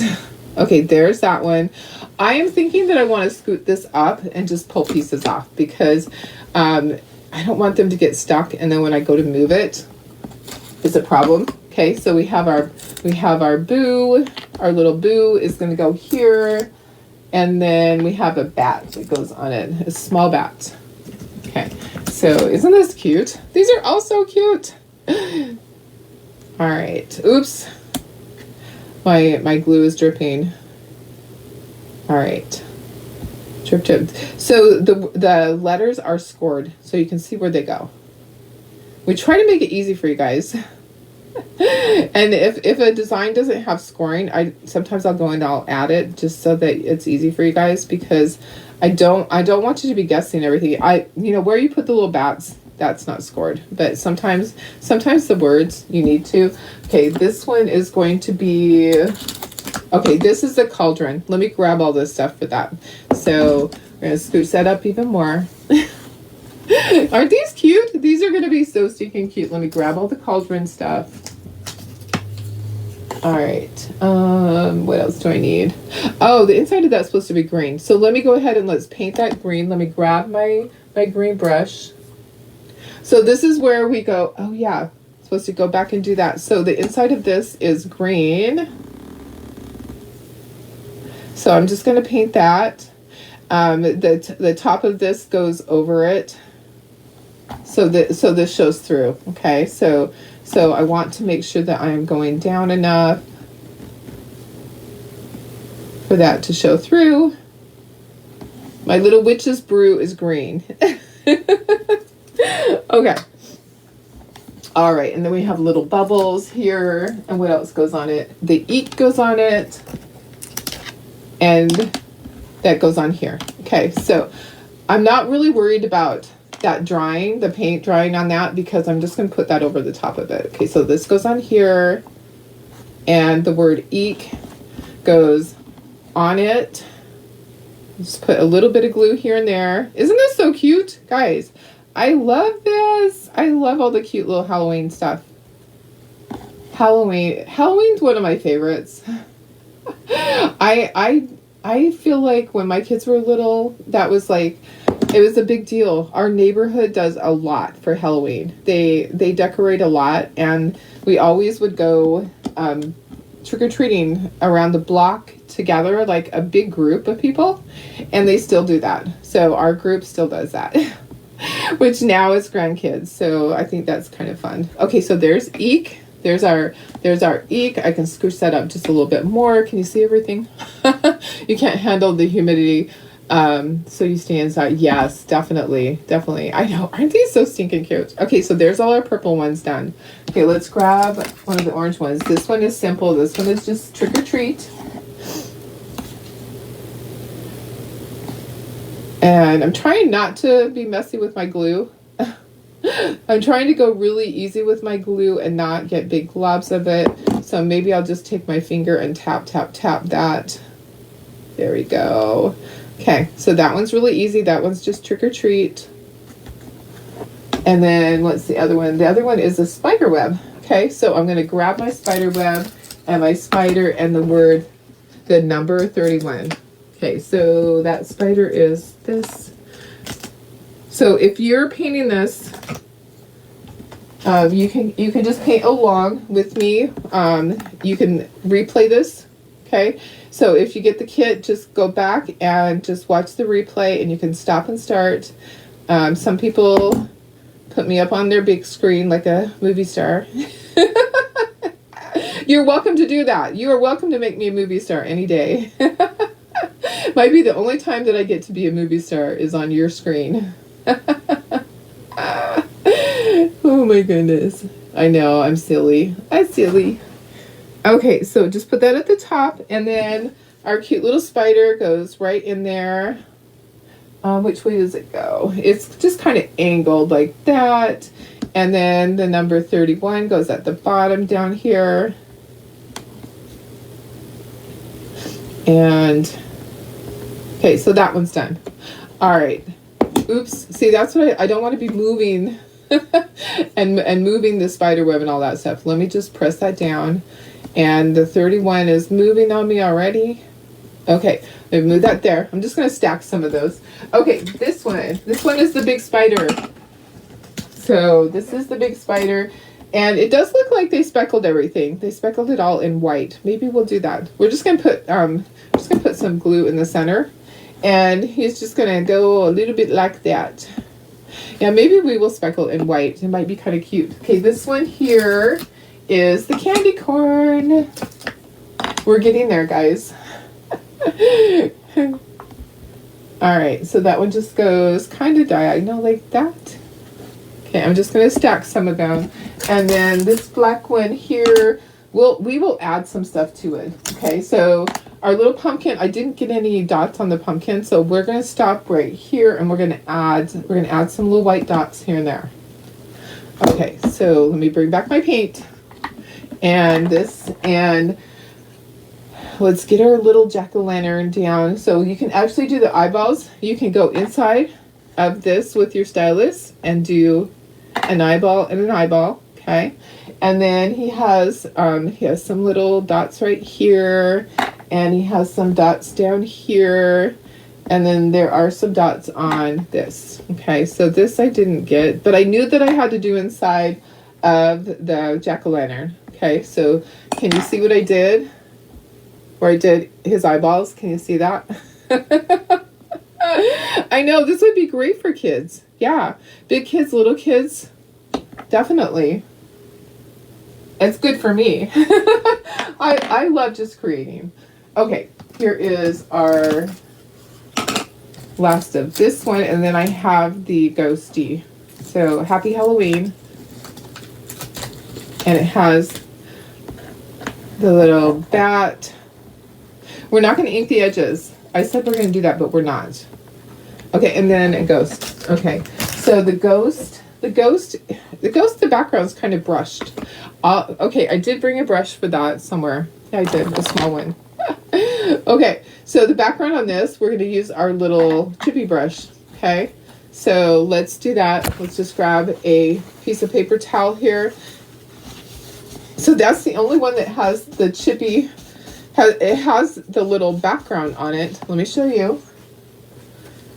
Okay, there's that one. I am thinking that I want to scoot this up and just pull pieces off, because I don't want them to get stuck, and then when I go to move it, it's a problem. Okay, so we have our boo. Our little boo is going to go here, and then we have a bat that goes on it, a small bat. Okay, so isn't this cute? These are all so cute. All right, oops. My glue is dripping. All right, drip, drip. So the letters are scored, so you can see where they go. We try to make it easy for you guys. And if a design doesn't have scoring, sometimes I'll go and I'll add it just so that it's easy for you guys, because I don't want you to be guessing everything. Where you put the little bats, that's not scored, but sometimes the words you need to. Okay, this one is going to be, okay, this is the cauldron. Let me grab all this stuff for that. So we're gonna scooch that up even more. Aren't these cute? These are going to be so stinking cute. Let me grab all the cauldron stuff. All right. What else do I need? Oh, the inside of that's supposed to be green. So let me go ahead and let's paint that green. Let me grab my green brush. So this is where we go. Oh yeah, supposed to go back and do that. So the inside of this is green. So I'm just going to paint that. The top of this goes over it. So this shows through. Okay, so I want to make sure that I am going down enough for that to show through. My little witch's brew is green. Okay. All right, and then we have little bubbles here. And what else goes on it? The eek goes on it. And that goes on here. Okay, so I'm not really worried about that drying, the paint drying on that, because I'm just going to put that over the top of it. Okay, so this goes on here, and the word eek goes on it. Just put a little bit of glue here and there. Isn't this so cute? Guys, I love this. I love all the cute little Halloween stuff. Halloween's one of my favorites. I feel like when my kids were little, that was like, it was a big deal. Our neighborhood does a lot for Halloween. They decorate a lot, and we always would go trick-or-treating around the block together, like a big group of people, and they still do that. So our group still does that, which now is grandkids. So I think that's kind of fun. Okay, so there's eek. There's our eek. I can scooch that up just a little bit more. Can you see everything? You can't handle the humidity. So you stay inside. Yes, definitely. I know. Aren't these so stinking cute? Okay, so there's all our purple ones done. Okay, let's grab one of the orange ones. This one is simple. This one is just trick or treat. And I'm trying not to be messy with my glue. I'm trying to go really easy with my glue and not get big globs of it. So maybe I'll just take my finger and tap that. There we go. Okay, so that one's really easy. That one's just trick or treat. And then what's the other one? The other one is a spider web. Okay, so I'm going to grab my spider web and my spider and the number 31. Okay, so that spider is this. So if you're painting this, you can just paint along with me. You can replay this. Okay, so if you get the kit, just go back and just watch the replay, and you can stop and start. Some people put me up on their big screen like a movie star. You're welcome to do that. You are welcome to make me a movie star any day. Might be the only time that I get to be a movie star is on your screen. Oh my goodness. I know, I'm silly. Okay, so just put that at the top, and then our cute little spider goes right in there. Which way does it go? It's just kind of angled like that. And then the number 31 goes at the bottom down here. And okay, so that one's done. All right. Oops. See, that's what I don't want to be moving and moving the spider web and all that stuff. Let me just press that down. And the 31 is moving on me already. Okay, I've moved that there. I'm just going to stack some of those. Okay, this one is the big spider. So this is the big spider. And it does look like they speckled everything. They speckled it all in white. Maybe we'll do that. We're just going to put some glue in the center. And he's just going to go a little bit like that. Yeah, maybe we will speckle in white. It might be kind of cute. Okay, this one here is the candy corn. We're getting there, guys. All right, so that one just goes kind of diagonal like that. Okay, I'm just going to stack some of them. And then this black one here, we will add some stuff to it. Okay, so our little pumpkin, I didn't get any dots on the pumpkin, so we're going to stop right here and we're going to add some little white dots here and there. Okay, so let me bring back my paint and this, and let's get our little jack-o'-lantern down. So you can actually do the eyeballs. You can go inside of this with your stylus and do an eyeball and an eyeball. Okay, and then he has some little dots right here, and he has some dots down here, and then there are some dots on this. Okay, so this I didn't get, but I knew that I had to do inside of the jack-o'-lantern. Okay, so can you see what I did? Where I did his eyeballs. Can you see that? I know, this would be great for kids. Yeah, big kids, little kids, definitely. It's good for me. I love just creating. Okay, here is our last of this one, and then I have the ghosty. So happy Halloween. And it has the little bat. We're not going to ink the edges. I said we're going to do that, but we're not. Okay, and then a ghost. Okay, so the background's kind of brushed. Okay, I did bring a brush for that somewhere. Yeah, I did, a small one. Okay, so the background on this, we're going to use our little chippy brush. Okay, so let's do that. Let's just grab a piece of paper towel here. So that's the only one that has the chippy. It has the little background on it. Let me show you.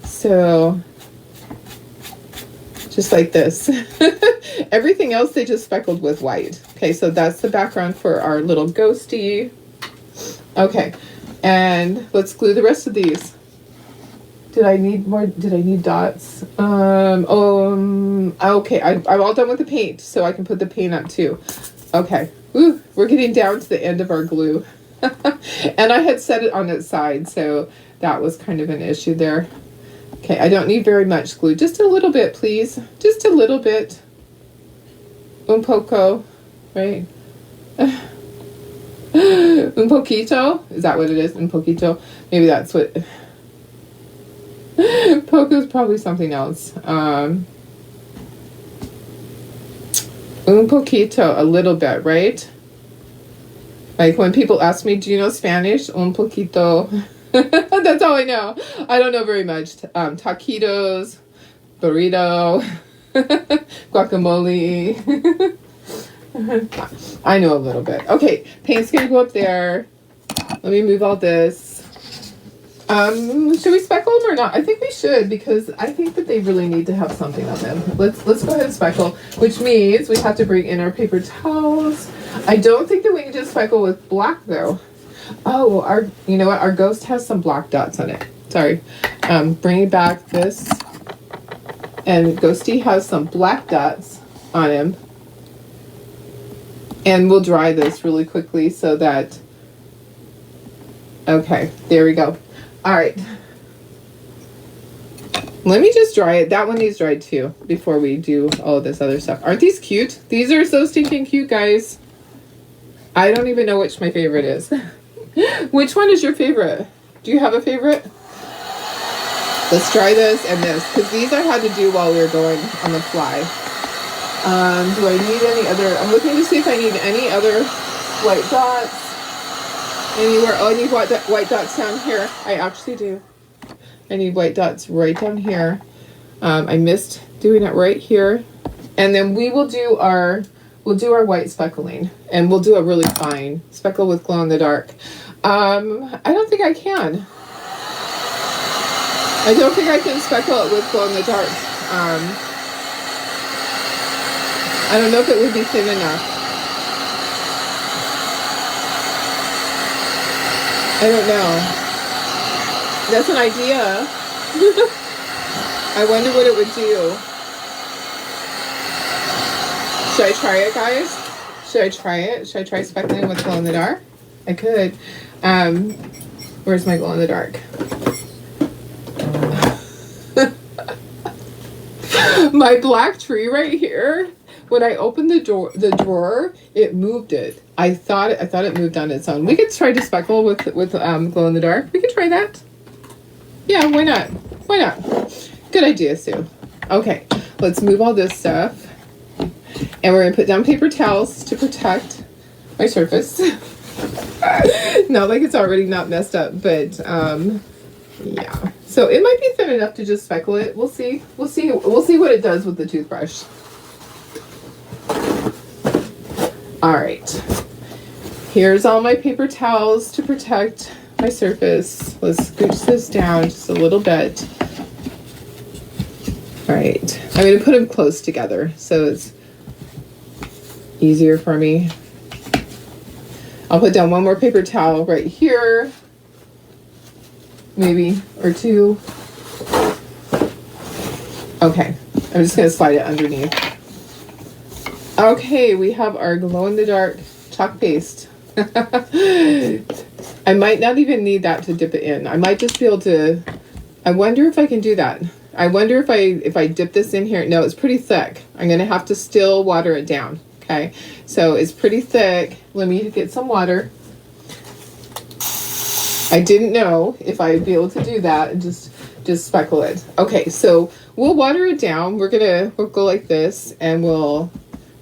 So, just like this. Everything else they just speckled with white. Okay, so that's the background for our little ghosty. Okay, and let's glue the rest of these. Did I need more? Did I need dots? Okay, I'm all done with the paint, so I can put the paint up too. Okay, ooh, we're getting down to the end of our glue. And I had set it on its side, so that was kind of an issue there. Okay, I don't need very much glue. Just a little bit, please. Just a little bit. Un poco, right? Un poquito? Is that what it is? Un poquito? Maybe that's what... Poco is probably something else. Un poquito, a little bit, right? Like when people ask me, do you know Spanish? Un poquito. That's all I know. I don't know very much. Taquitos, burrito, guacamole. I know a little bit. Okay, paint's gonna go up there. Let me move all this. Should we speckle them or not? I think we should, because I think that they really need to have something on them. Let's go ahead and speckle, which means we have to bring in our paper towels. I don't think that we need to speckle with black though. Oh, you know what? Our ghost has some black dots on it. Sorry. Bringing back this, and Ghosty has some black dots on him. And we'll dry this really quickly so that. Okay, there we go. All right. Let me just dry it. That one needs dried too before we do all of this other stuff. Aren't these cute? These are so stinking cute, guys. I don't even know which my favorite is. Which one is your favorite? Do you have a favorite? Let's try this and this, because these I had to do while we were going on the fly. Do I need any other? I'm looking to see if I need any other white dots. Anywhere? Oh, I need white dots down here. I actually do. I need white dots right down here. I missed doing it right here. And then we will do we'll do our white speckling, and we'll do a really fine speckle with glow in the dark. I don't think I can. I don't think I can speckle it with glow in the dark. I don't know if it would be thin enough. I don't know. That's an idea. I wonder what it would do. Should I try it, guys? Should I try it? Should I try speckling with glow in the dark? I could. Where's my glow in the dark? My black tree right here. When I opened the drawer, it moved it. I thought it moved on its own. We could try to speckle with glow in the dark. We could try that. Yeah, why not? Why not? Good idea, Sue. Okay, let's move all this stuff. And we're gonna put down paper towels to protect my surface. Not like it's already not messed up, but yeah. So it might be thin enough to just speckle it. We'll see. We'll see what it does with the toothbrush. All right. Here's all my paper towels to protect my surface. Let's scooch this down just a little bit. All right. I'm going to put them close together so it's easier for me. I'll put down one more paper towel right here. Maybe, or two. Okay. I'm just going to slide it underneath. Okay, we have our glow-in-the-dark chalk paste. I might not even need that to dip it in. I might just be able to... I wonder if I can do that. I wonder if I dip this in here. No, it's pretty thick. I'm going to have to still water it down. Okay, so it's pretty thick. Let me get some water. I didn't know if I'd be able to do that and just speckle it. Okay, so we'll water it down. We'll go like this, and we'll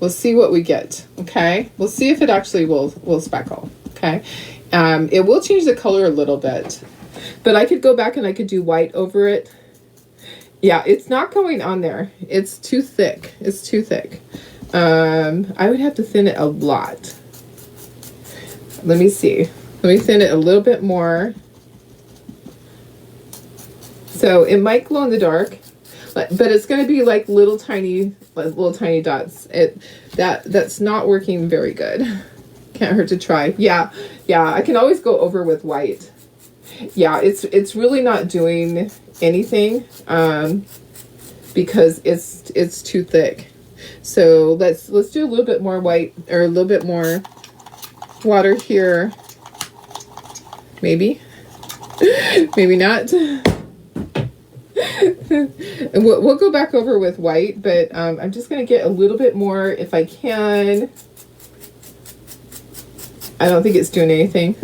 see what we get. Okay, we'll see if it actually will speckle. Okay, it will change the color a little bit, but I could go back and I could do white over it. Yeah, it's not going on there. It's too thick. It's too thick. I would have to thin it a lot. Let me see. Let me thin it a little bit more. So it might glow in the dark, but it's going to be like little tiny dots. That's not working very good. Can't hurt to try. Yeah, I can always go over with white. Yeah, it's really not doing anything because it's too thick. So let's do a little bit more white, or a little bit more water here. Maybe not. And we'll go back over with white, but I'm just gonna get a little bit more if I can. I don't think it's doing anything.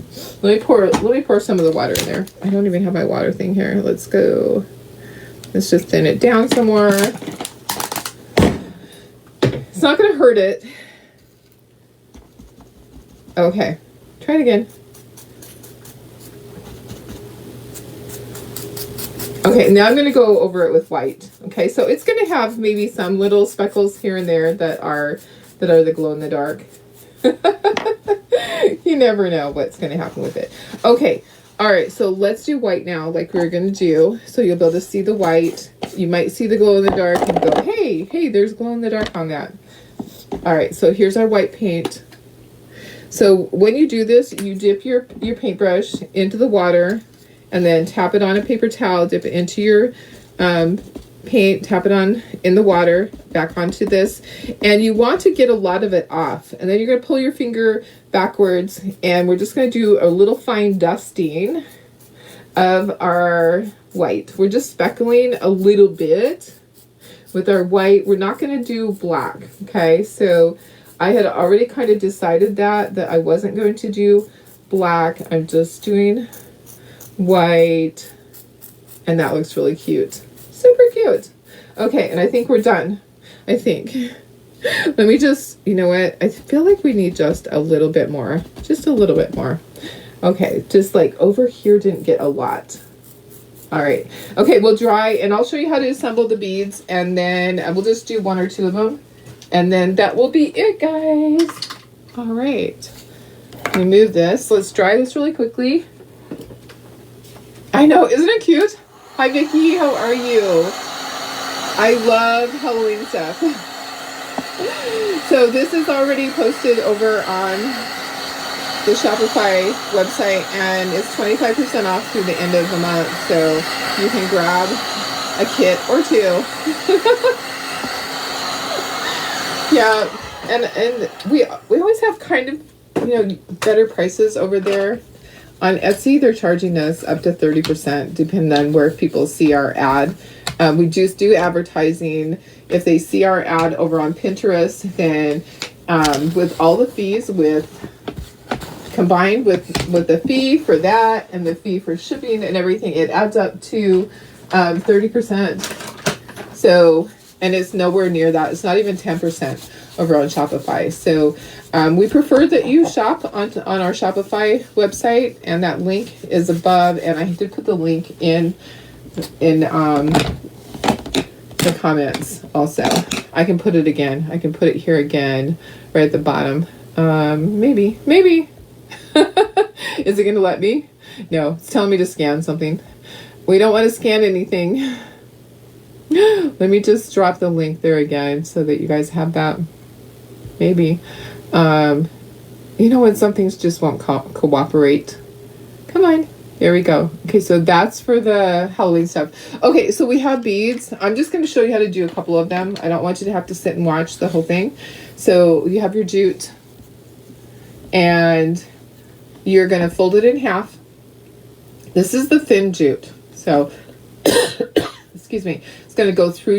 Let me pour some of the water in there. I don't even have my water thing here. Let's just thin it down some more. It's not gonna hurt it. Okay, try it again. Okay, now I'm going to go over it with white. Okay, so it's going to have maybe some little speckles here and there that are the glow in the dark. You never know what's going to happen with it. Okay, all right, so let's do white now like we were going to do. So you'll be able to see the white. You might see the glow in the dark and go, hey, there's glow in the dark on that. All right, so here's our white paint. So when you do this, you dip your paintbrush into the water, and then tap it on a paper towel, dip it into your paint, tap it on in the water, back onto this. And you want to get a lot of it off. And then you're going to pull your finger backwards, and we're just going to do a little fine dusting of our white. We're just speckling a little bit with our white. We're not going to do black, okay? So I had already kind of decided that I wasn't going to do black. I'm just doing white, and that looks really cute. Super cute. Okay, and I think we're done. I think. Let me just, you know what? I feel like we need just a little bit more. Just a little bit more. Okay, just like over here didn't get a lot. All right. Okay, we'll dry, and I'll show you how to assemble the beads, and then we'll just do 1 or 2 of them, and then that will be it, guys. All right. Remove this. Let's dry this really quickly. I know, isn't it cute? Hi, Vicki. How are you? I love Halloween stuff. So this is already posted over on the Shopify website, and it's 25% off through the end of the month, so you can grab a kit or 2. Yeah, and we always have kind of, you know, better prices over there. On Etsy, they're charging us up to 30%, depending on where people see our ad. We just do advertising. If they see our ad over on Pinterest, then with all the fees, combined with the fee for that and the fee for shipping and everything, it adds up to 30%. So, and it's nowhere near that. It's not even 10% over on Shopify. So we prefer that you shop on our Shopify website, and that link is above, and I did put the link in the comments also. I can put it again. I can put it here again, right at the bottom. Maybe. Is it going to let me? No, it's telling me to scan something. We don't want to scan anything. Let me just drop the link there again so that you guys have that. Maybe. You know when some things just won't cooperate. Come on. There we go. Okay, so that's for the Halloween stuff. Okay, so we have beads. I'm just going to show you how to do a couple of them. I don't want you to have to sit and watch the whole thing. So you have your jute, and you're going to fold it in half. This is the thin jute. So, excuse me, it's going to go through